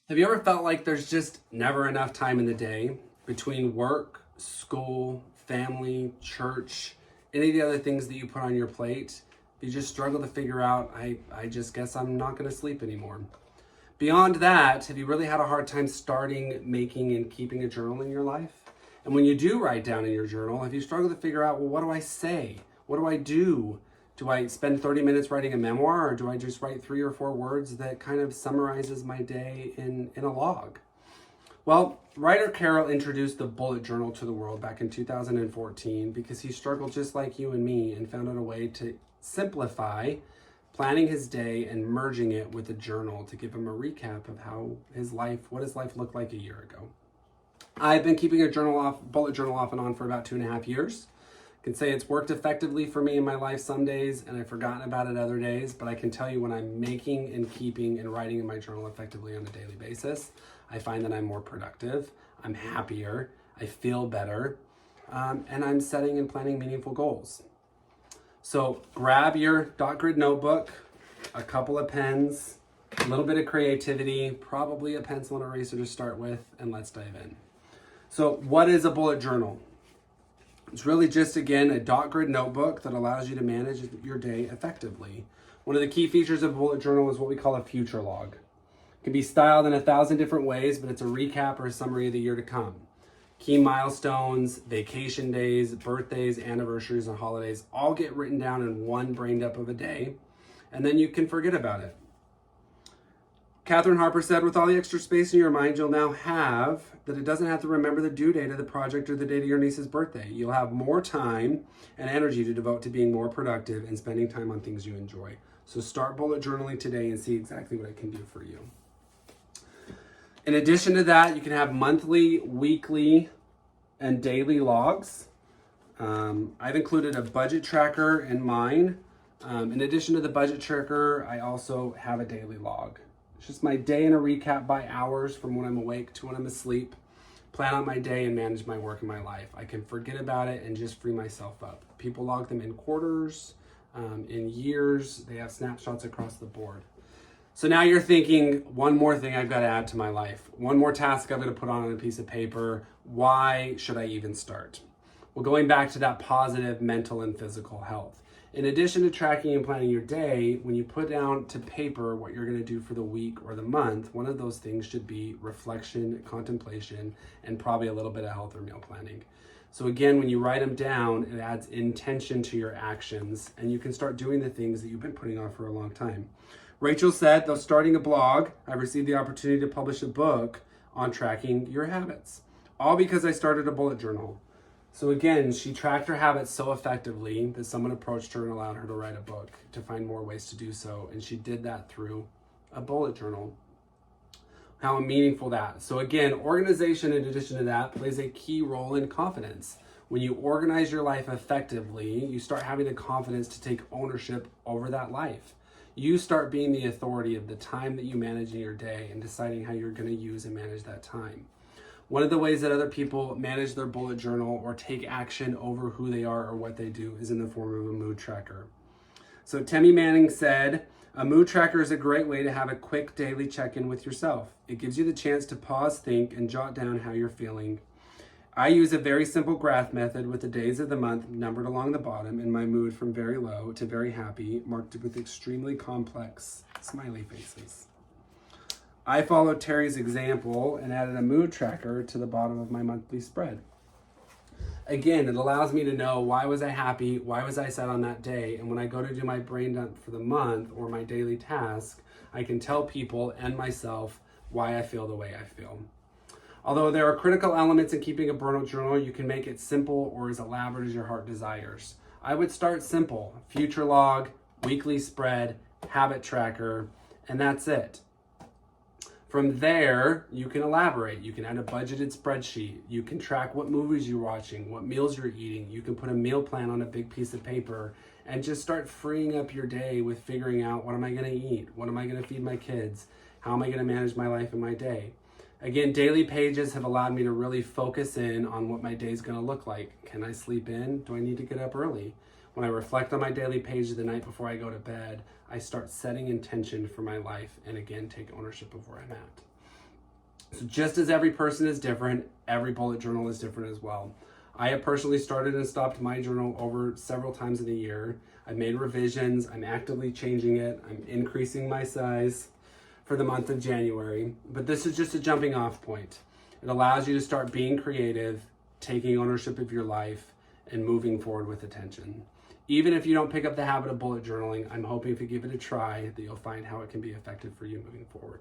Have you ever felt like there's just never enough time in the day between work, school, family, church, any of the other things that you put on your plate? You just struggle to figure out, I just guess I'm not going to sleep anymore. Beyond that, have you really had a hard time starting, making, and keeping a journal in your life? And when you do write down in your journal, have you struggled to figure out, well, what do I say? What do I do? Do I spend 30 minutes writing a memoir, or do I just write 3 or 4 words that kind of summarizes my day in a log? Well, writer Carol introduced the bullet journal to the world back in 2014 because he struggled just like you and me and found out a way to simplify planning his day and merging it with a journal to give him a recap of what his life looked like a year ago. I've been keeping a bullet journal off and on for about 2.5 years. I can say it's worked effectively for me in my life some days, and I've forgotten about it other days, but I can tell you when I'm making and keeping and writing in my journal effectively on a daily basis, I find that I'm more productive, I'm happier, I feel better, and I'm setting and planning meaningful goals. So grab your dot grid notebook, a couple of pens, a little bit of creativity, probably a pencil and eraser to start with, and let's dive in. So what is a bullet journal? It's really just, again, a dot grid notebook that allows you to manage your day effectively. One of the key features of a bullet journal is what we call a future log. It can be styled in 1,000 different ways, but it's a recap or a summary of the year to come. Key milestones, vacation days, birthdays, anniversaries, and holidays all get written down in one brain dump of a day, and then you can forget about it. Catherine Harper said, with all the extra space in your mind you'll now have, that it doesn't have to remember the due date of the project or the date of your niece's birthday. You'll have more time and energy to devote to being more productive and spending time on things you enjoy. So start bullet journaling today and see exactly what it can do for you. In addition to that, you can have monthly, weekly, and daily logs. I've included a budget tracker in mine. In addition to the budget tracker, I also have a daily log. It's just my day and a recap by hours from when I'm awake to when I'm asleep. Plan out my day and manage my work and my life. I can forget about it and just free myself up. People log them in quarters, in years. They have snapshots across the board. So now you're thinking, one more thing I've got to add to my life. One more task I've got to put on a piece of paper. Why should I even start? Well, going back to that positive mental and physical health. In addition to tracking and planning your day, when you put down to paper what you're going to do for the week or the month, one of those things should be reflection, contemplation, and probably a little bit of health or meal planning. So again, when you write them down, it adds intention to your actions, and you can start doing the things that you've been putting off for a long time. Rachel said, though starting a blog, I received the opportunity to publish a book on tracking your habits, all because I started a bullet journal. So again, she tracked her habits so effectively that someone approached her and allowed her to write a book to find more ways to do so. And she did that through a bullet journal. How meaningful that. So again, organization in addition to that plays a key role in confidence. When you organize your life effectively, you start having the confidence to take ownership over that life. You start being the authority of the time that you manage in your day and deciding how you're going to use and manage that time. One of the ways that other people manage their bullet journal or take action over who they are or what they do is in the form of a mood tracker. So Temi Manning said, a mood tracker is a great way to have a quick daily check-in with yourself. It gives you the chance to pause, think, and jot down how you're feeling. I use a very simple graph method with the days of the month numbered along the bottom and my mood from very low to very happy, marked with extremely complex smiley faces. I followed Terry's example and added a mood tracker to the bottom of my monthly spread. Again, it allows me to know why was I happy, why was I sad on that day, and when I go to do my brain dump for the month or my daily task, I can tell people and myself why I feel the way I feel. Although there are critical elements in keeping a bullet journal, you can make it simple or as elaborate as your heart desires. I would start simple, future log, weekly spread, habit tracker, and that's it. From there, you can elaborate. You can add a budgeted spreadsheet. You can track what movies you're watching, what meals you're eating. You can put a meal plan on a big piece of paper and just start freeing up your day with figuring out, what am I going to eat? What am I going to feed my kids? How am I going to manage my life and my day? Again, daily pages have allowed me to really focus in on what my day is going to look like. Can I sleep in? Do I need to get up early? When I reflect on my daily page the night before I go to bed, I start setting intention for my life and again, take ownership of where I'm at. So just as every person is different, every bullet journal is different as well. I have personally started and stopped my journal over several times in a year. I've made revisions, I'm actively changing it, I'm increasing my size for the month of January. But this is just a jumping off point. It allows you to start being creative, taking ownership of your life, and moving forward with attention. Even if you don't pick up the habit of bullet journaling, I'm hoping if you give it a try that you'll find how it can be effective for you moving forward.